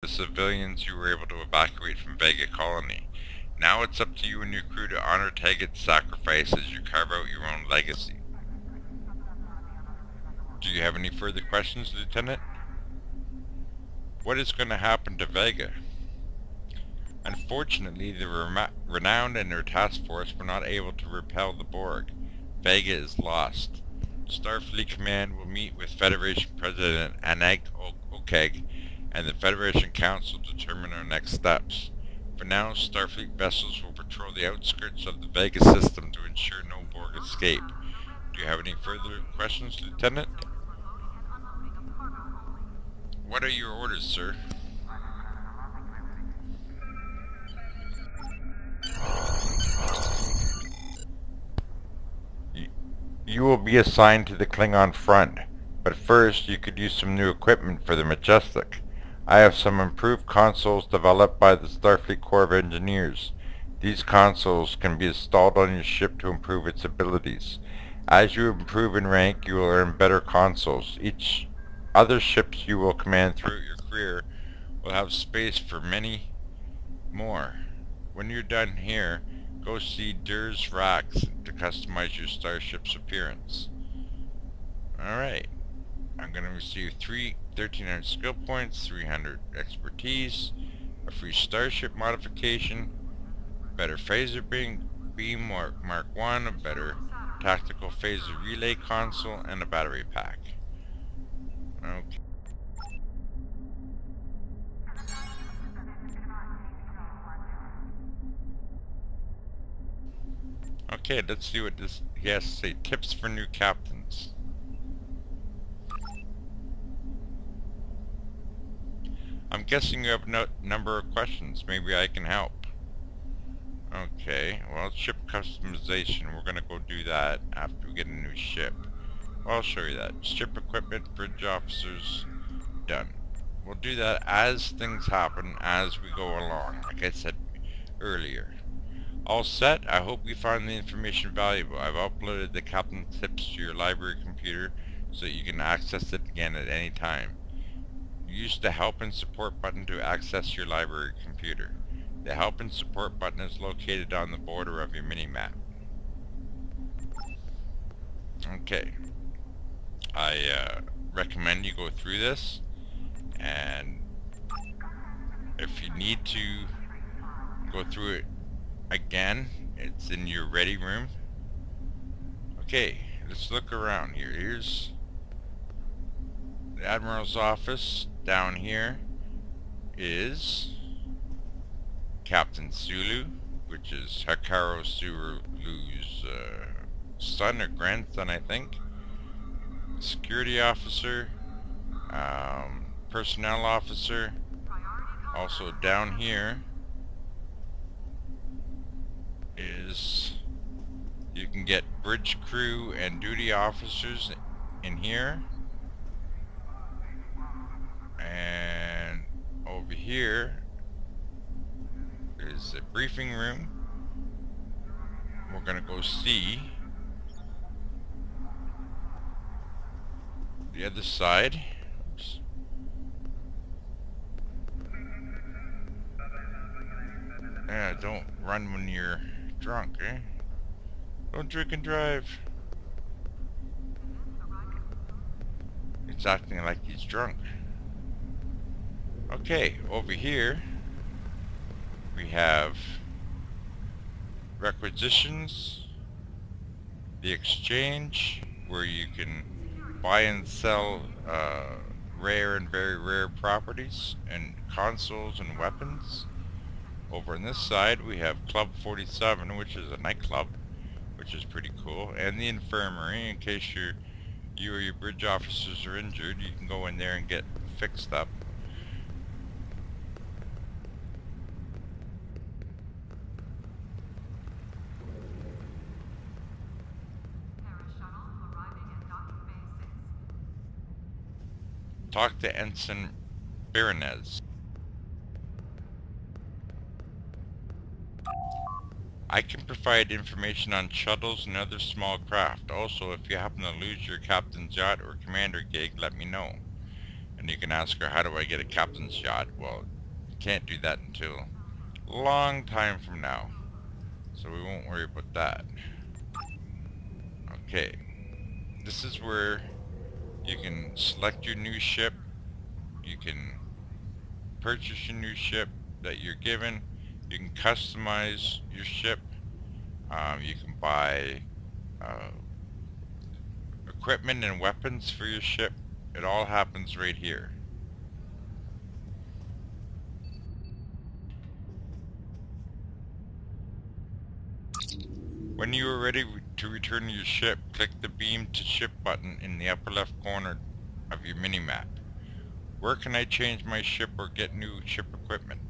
the civilians you were able to evacuate from Vega Colony. Now it's up to you and your crew to honor Taggart's sacrifice as you carve out your own legacy. Do you have any further questions, Lieutenant? What is going to happen to Vega? Unfortunately, the Renowned and their task force were not able to repel the Borg. Vega is lost. Starfleet Command will meet with Federation President Aneg Okeg and the Federation Council to determine our next steps. For now, Starfleet vessels will patrol the outskirts of the Vega system to ensure no Borg escape. Do you have any further questions, Lieutenant? What are your orders, sir? You will be assigned to the Klingon front, but first you could use some new equipment for the Majestic. I have some improved consoles developed by the Starfleet Corps of Engineers. These consoles can be installed on your ship to improve its abilities. As you improve in rank, you will earn better consoles. Each other ships you will command throughout your career will have space for many more. When you're done here, go see Dur's Racks to customize your starship's appearance. Alright. I'm going to receive 1,300 skill points, 300 expertise, a free starship modification, better phaser beam Mark 1, a better tactical phaser relay console, and a battery pack. Okay. Okay, let's see what this he has to say. Tips for new captains. I'm guessing you have a number of questions. Maybe I can help. Okay, well, ship customization. We're gonna go do that after we get a new ship. Well, I'll show you that. Ship equipment, bridge officers, done. We'll do that as things happen as we go along, like I said earlier. All set. I hope you found the information valuable. I've uploaded the captain's tips to your library computer so that you can access it again at any time. Use the help and support button to access your library computer. The help and support button is located on the border of your mini-map. Okay. I recommend you go through this, and if you need to go through it again, it's in your ready room. Okay, let's look around here. Here's the Admiral's office. Down here is Captain Sulu, which is Hikaru Sulu's son or grandson, I think. Security officer, personnel officer. Also down here is, you can get bridge crew and duty officers in here. And over here is a briefing room. We're gonna go see the other side. Oops. Yeah, don't run when you're drunk, eh? Don't drink and drive. He's acting like he's drunk. Okay, over here we have requisitions, the exchange, where you can buy and sell rare and very rare properties and consoles and weapons. Over on this side we have Club 47, which is a nightclub, which is pretty cool, and the infirmary. In case you or your bridge officers are injured, you can go in there and get fixed up. Talk to Ensign Baronez. I can provide information on shuttles and other small craft. Also, if you happen to lose your captain's yacht or commander gig, let me know. And you can ask her, how do I get a captain's yacht? Well, you can't do that until a long time from now. So we won't worry about that. Okay. This is where you can select your new ship. You can purchase your new ship that you're given. You can customize your ship. You can buy equipment and weapons for your ship. It all happens right here. When you are ready to return to your ship, click the Beam to Ship button in the upper left corner of your mini-map. Where can I change my ship or get new ship equipment?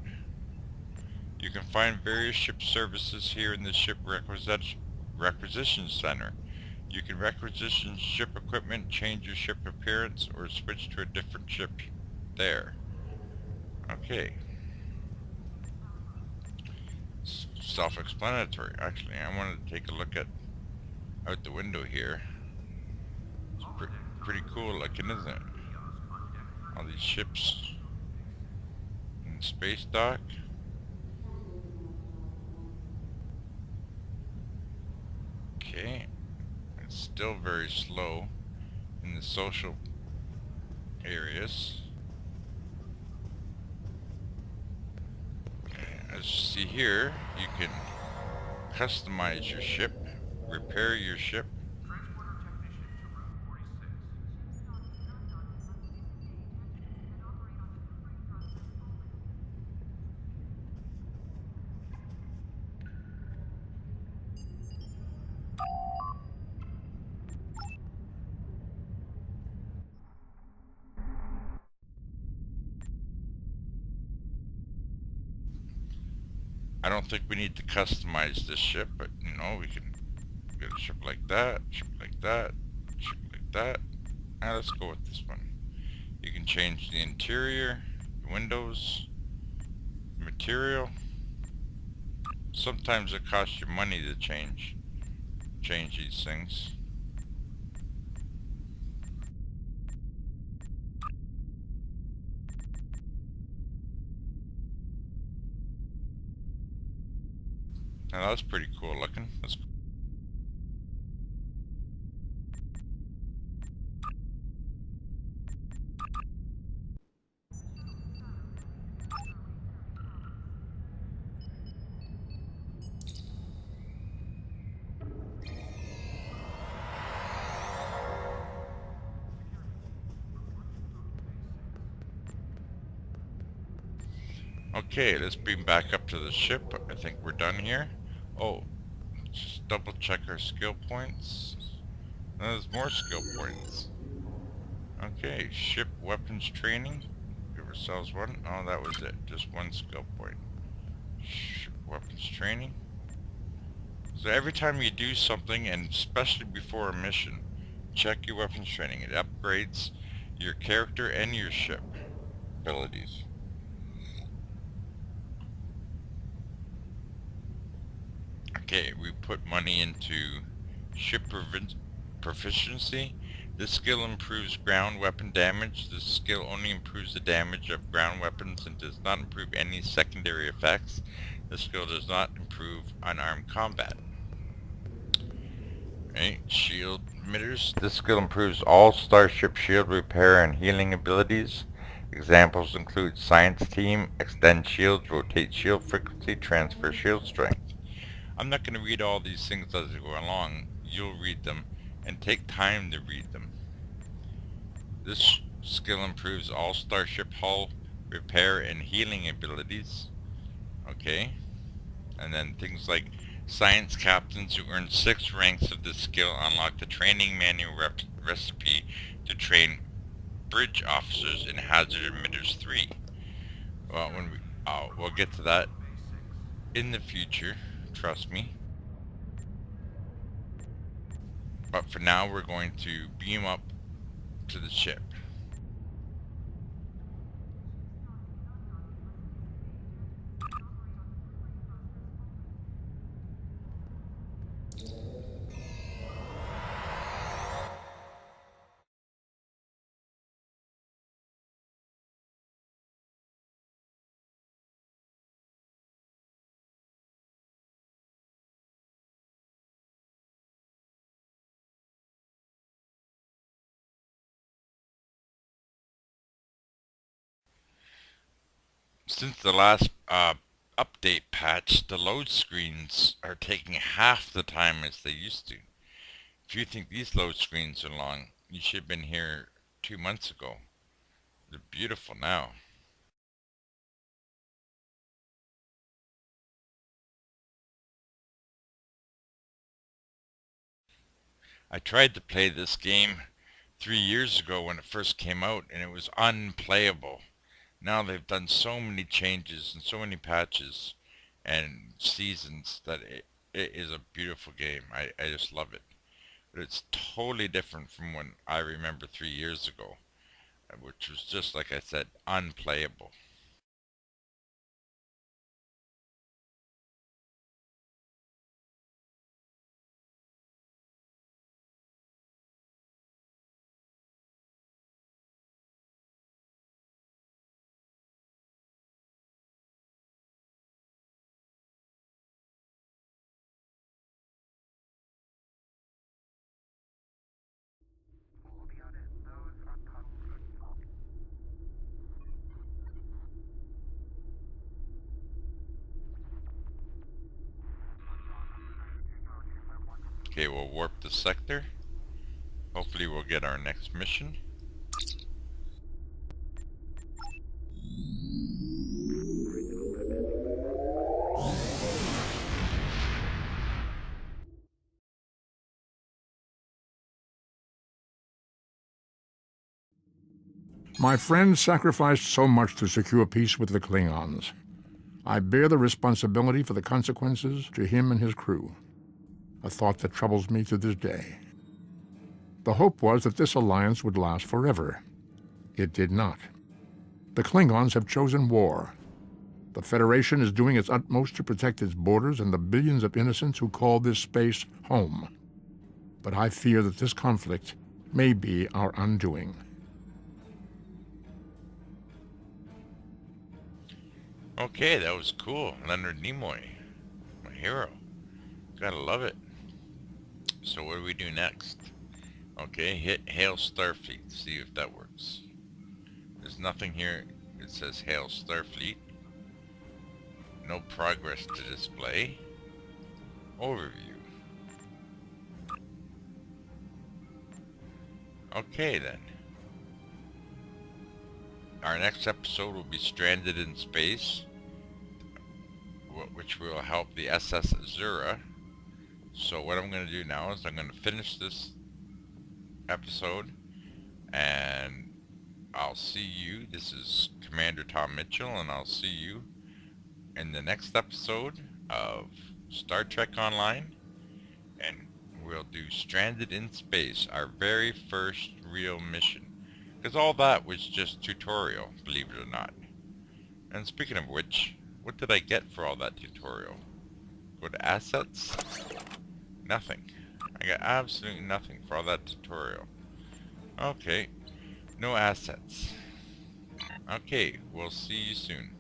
You can find various ship services here in the Ship Requisition Center. You can requisition ship equipment, change your ship appearance, or switch to a different ship there. Okay. Self-explanatory. Actually, I wanted to take a look at out the window here. It's pretty cool looking, isn't it? All these ships in the space dock. Okay. It's still very slow in the social areas. As you see here, you can customize your ship, repair your ship. I don't think we need to customize this ship, but you know, we can get a ship like that, ship like that, ship like that. Now let's go with this one. You can change the interior, the windows, the material. Sometimes it costs you money to change these things. Now that's pretty cool looking. Okay, let's beam back up to the ship. I think we're done here. Oh, just double check our skill points. There's more skill points. Okay, ship weapons training. Give ourselves one. Oh, that was it. Just one skill point. Ship weapons training. So every time you do something, and especially before a mission, check your weapons training. It upgrades your character and your ship abilities. Okay, we put money into ship proficiency. This skill improves ground weapon damage. This skill only improves the damage of ground weapons and does not improve any secondary effects. This skill does not improve unarmed combat. Right, shield emitters. This skill improves all starship shield repair and healing abilities. Examples include science team, extend shields, rotate shield frequency, transfer shield strength. I'm not going to read all these things as I go along. You'll read them and take time to read them. This skill improves all starship hull repair and healing abilities. Okay. And then things like science captains who earn 6 ranks of this skill unlock the training manual recipe to train bridge officers in Hazard Emitters 3. Well, we'll get to that in the future, trust me. But for now, we're going to beam up to the ship. Since the last update patch, the load screens are taking half the time as they used to. If you think these load screens are long, you should have been here 2 months ago. They're beautiful now. I tried to play this game 3 years ago when it first came out, and it was unplayable. Now they've done so many changes and so many patches and seasons that it is a beautiful game. I just love it. But it's totally different from when I remember 3 years ago, which was just, like I said, unplayable. Okay, we'll warp the sector. Hopefully we'll get our next mission. My friend sacrificed so much to secure peace with the Klingons. I bear the responsibility for the consequences to him and his crew, a thought that troubles me to this day. The hope was that this alliance would last forever. It did not. The Klingons have chosen war. The Federation is doing its utmost to protect its borders and the billions of innocents who call this space home. But I fear that this conflict may be our undoing. Okay, that was cool. Leonard Nimoy, my hero. Gotta love it. So what do we do next? Okay, hit Hail Starfleet, see if that works. There's nothing here. It says Hail Starfleet. No progress to display. Overview. Okay then. Our next episode will be Stranded in Space, which will help the SS Azura. So what I'm going to do now is I'm going to finish this episode, and I'll see you. This is Commander Tom Mitchell, and I'll see you in the next episode of Star Trek Online, and we'll do Stranded in Space, our very first real mission. Because all that was just tutorial, believe it or not. And speaking of which, what did I get for all that tutorial? Go to assets? Nothing. I got absolutely nothing for all that tutorial. Okay, no assets. Okay, we'll see you soon.